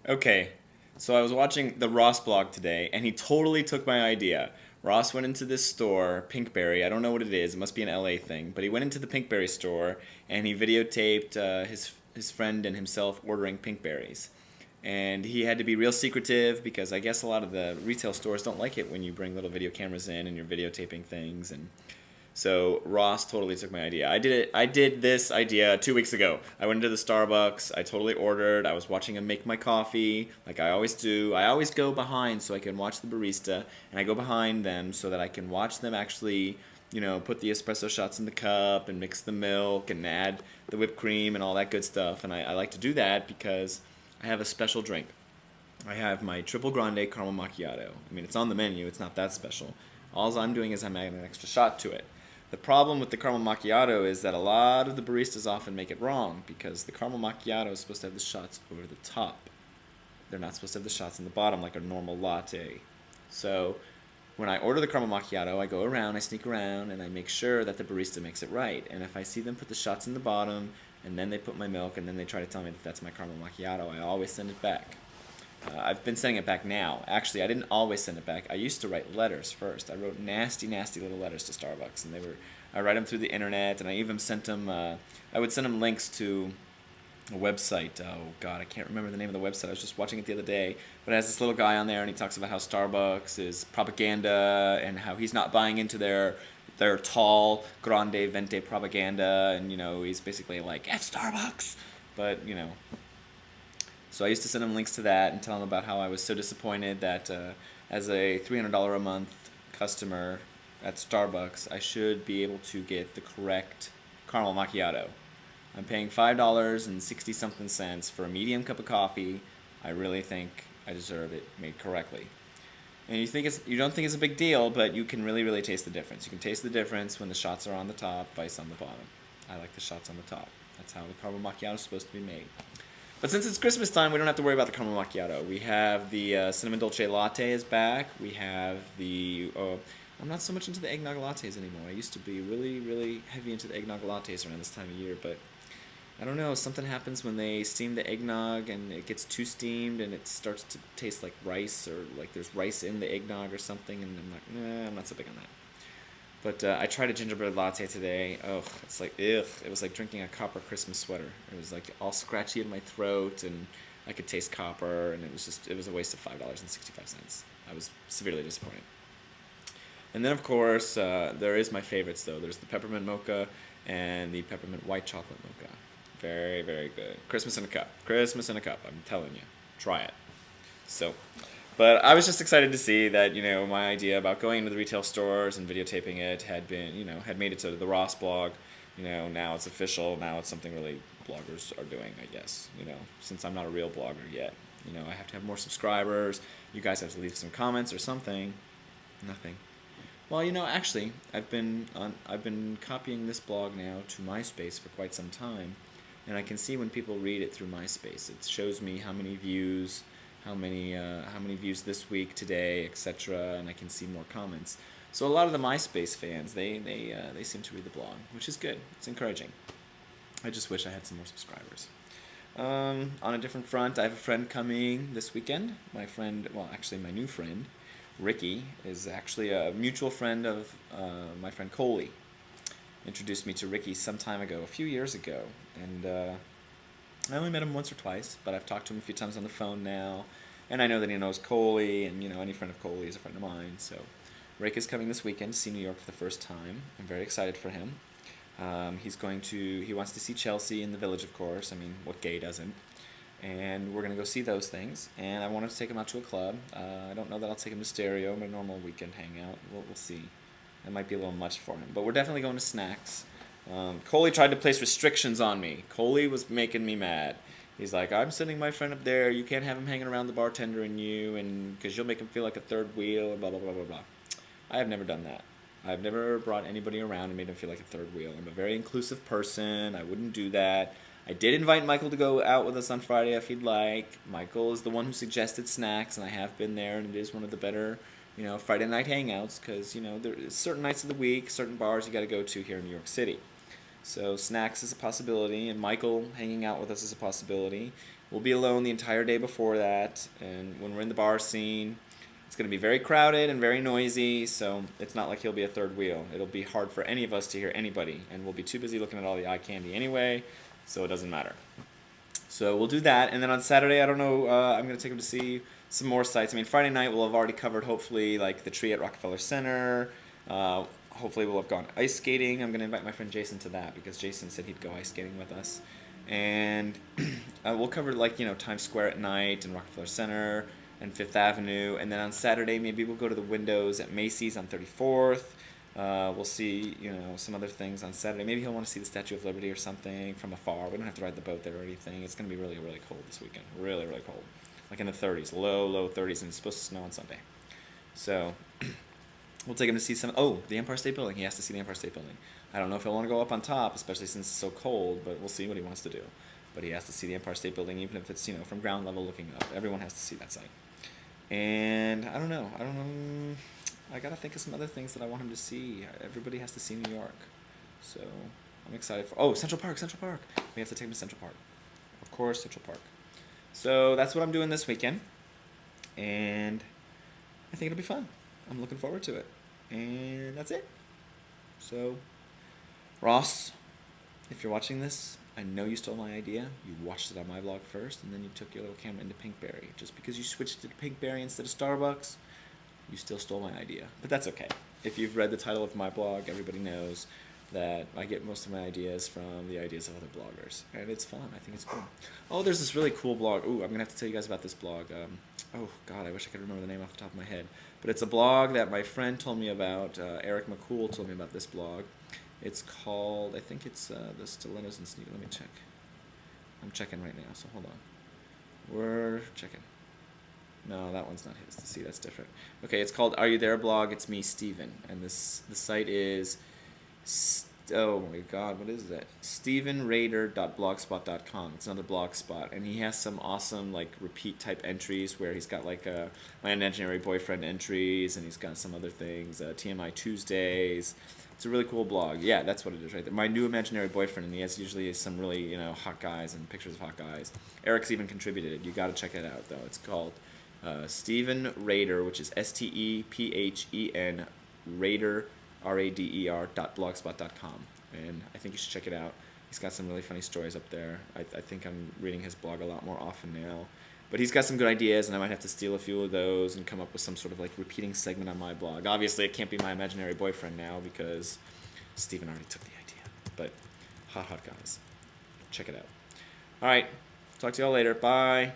Okay, so I was watching the Ross blog today, and he totally took my idea. Ross went into this store, Pinkberry. I don't know what it is. It must be an LA thing. But he went into the Pinkberry store, and he videotaped his friend and himself ordering pinkberries. And he had to be real secretive because I guess a lot of the retail stores don't like it when you bring little video cameras in and you're videotaping things. And so Ross totally took my idea. I did it. I did this idea 2 weeks ago. I went into the Starbucks. I totally ordered. I was watching him make my coffee, like I always do. I always go behind so I can watch the barista, and I go behind them so that I can watch them actually, put the espresso shots in the cup and mix the milk and add the whipped cream and all that good stuff. And I like to do that because I have a special drink. I have my triple grande caramel macchiato. I mean, it's on the menu. It's not that special. All I'm doing is I'm adding an extra shot to it. The problem with the caramel macchiato is that a lot of the baristas often make it wrong because the caramel macchiato is supposed to have the shots over the top. They're not supposed to have the shots in the bottom like a normal latte. So when I order the caramel macchiato, I go around, I sneak around, and I make sure that the barista makes it right. And if I see them put the shots in the bottom, and then they put my milk, and then they try to tell me that that's my caramel macchiato, I always send it back. I've been sending it back now. Actually, I didn't always send it back. I used to write letters first. I wrote nasty, nasty little letters to Starbucks, and I write them through the internet, and I even sent them. I would send them links to a website. Oh God, I can't remember the name of the website. I was just watching it the other day, but it has this little guy on there, and he talks about how Starbucks is propaganda and how he's not buying into their tall grande vente propaganda, and he's basically like F Starbucks, but. So I used to send him links to that and tell him about how I was so disappointed that as a $300 a month customer at Starbucks, I should be able to get the correct caramel macchiato. I'm paying $5.60 something for a medium cup of coffee. I really think I deserve it made correctly. And you don't think it's a big deal, but you can really, really taste the difference. You can taste the difference when the shots are on the top, vice on the bottom. I like the shots on the top. That's how the caramel macchiato is supposed to be made. But since it's Christmas time, we don't have to worry about the caramel macchiato. We have the cinnamon dolce latte is back. We have the... I'm not so much into the eggnog lattes anymore. I used to be really, really heavy into the eggnog lattes around this time of year, but I don't know. Something happens when they steam the eggnog and it gets too steamed and it starts to taste like rice or like there's rice in the eggnog or something, and I'm like, nah, I'm not so big on that. But I tried a gingerbread latte today. Oh, it's like, ugh. It was like drinking a copper Christmas sweater. It was like all scratchy in my throat, and I could taste copper, and it was a waste of $5.65. I was severely disappointed. And then, of course, there is my favorites, though. There's the peppermint mocha and the peppermint white chocolate mocha. Very, very good. Christmas in a cup. Christmas in a cup. I'm telling you. Try it. So... But I was just excited to see that, my idea about going into the retail stores and videotaping it had made it to the Ross blog. Now it's official. Now it's something really bloggers are doing, I guess, since I'm not a real blogger yet. I have to have more subscribers. You guys have to leave some comments or something. Nothing. Well, actually, I've been copying this blog now to MySpace for quite some time, and I can see when people read it through MySpace. It shows me how many views, how many views this week, today, etc., and I can see more comments. So a lot of the MySpace fans, they seem to read the blog, which is good. It's encouraging. I just wish I had some more subscribers. On a different front, I have a friend coming this weekend. My new friend, Ricky, is actually a mutual friend of my friend Coley. Introduced me to Ricky some time ago, a few years ago, and I only met him once or twice, but I've talked to him a few times on the phone now, and I know that he knows Coley, and any friend of Coley is a friend of mine. So Rick is coming this weekend to see New York for the first time. I'm very excited for him. He wants to see Chelsea in the Village, of course. I mean, what gay doesn't? And we're going to go see those things, and I wanted to take him out to a club. I don't know that I'll take him to Stereo, my normal weekend hangout. We'll see. That might be a little much for him, but we're definitely going to Snacks. Coley tried to place restrictions on me. Coley was making me mad. He's like, I'm sending my friend up there. You can't have him hanging around the bartender and you, and because you'll make him feel like a third wheel, and blah, blah, blah, blah, blah. I have never done that. I've never brought anybody around and made him feel like a third wheel. I'm a very inclusive person. I wouldn't do that. I did invite Michael to go out with us on Friday if he'd like. Michael is the one who suggested Snacks, and I have been there, and it is one of the better, Friday night hangouts, because, there's certain nights of the week, certain bars you got to go to here in New York City. So Snacks is a possibility, and Michael hanging out with us is a possibility. We'll be alone the entire day before that, and when we're in the bar scene, it's going to be very crowded and very noisy, so it's not like he'll be a third wheel. It'll be hard for any of us to hear anybody, and we'll be too busy looking at all the eye candy anyway, so it doesn't matter. So we'll do that, and then on Saturday, I don't know, I'm going to take him to see some more sites. I mean, Friday night we'll have already covered, hopefully, like the tree at Rockefeller Center. Hopefully we'll have gone ice skating. I'm going to invite my friend Jason to that, because Jason said he'd go ice skating with us. And we'll cover, like, Times Square at night and Rockefeller Center and Fifth Avenue. And then on Saturday, maybe we'll go to the windows at Macy's on 34th. We'll see, some other things on Saturday. Maybe he'll want to see the Statue of Liberty or something from afar. We don't have to ride the boat there or anything. It's going to be really, really cold this weekend. Really, really cold. Like in the 30s, low 30s, and it's supposed to snow on Sunday. So we'll take him to see the Empire State Building. He has to see the Empire State Building. I don't know if he'll want to go up on top, especially since it's so cold, but we'll see what he wants to do. But he has to see the Empire State Building, even if it's, from ground level looking up. Everyone has to see that site. And I don't know. I gotta think of some other things that I want him to see. Everybody has to see New York. So I'm excited for... Central Park. We have to take him to Central Park. Of course, Central Park. So that's what I'm doing this weekend. And I think it'll be fun. I'm looking forward to it. And that's it. So, Ross, if you're watching this, I know you stole my idea. You watched it on my vlog first, and then you took your little camera into Pinkberry. Just because you switched it to Pinkberry instead of Starbucks, you still stole my idea. But that's okay. If you've read the title of my blog, everybody knows that I get most of my ideas from the ideas of other bloggers. And it's fun. I think it's cool. Oh, there's this really cool blog. Ooh, I'm going to have to tell you guys about this blog. God, I wish I could remember the name off the top of my head. But it's a blog that my friend told me about. Eric McCool told me about this blog. It's called, I think it's the Stilettos and Sneakers. Let me check. I'm checking right now, so hold on. We're checking. No, that one's not his. See, that's different. Okay, it's called Are You There blog. It's me, Steven. And the site is, oh my God, what is that? StevenRaider.blogspot.com. It's another blog spot. And he has some awesome, like, repeat type entries where he's got, like, my imaginary boyfriend entries, and he's got some other things, TMI Tuesdays. It's a really cool blog. Yeah, that's what it is right there. My new imaginary boyfriend, and he has usually some really, hot guys and pictures of hot guys. Eric's even contributed. You got to check it out, though. It's called Steven Raider, which is STEPHEN Raider, RADER.blogspot.com. And I think you should check it out. He's got some really funny stories up there. I think I'm reading his blog a lot more often now. But he's got some good ideas, and I might have to steal a few of those and come up with some sort of, like, repeating segment on my blog. Obviously, it can't be my imaginary boyfriend now because Steven already took the idea. But hot guys. Check it out. All right. Talk to y'all later. Bye.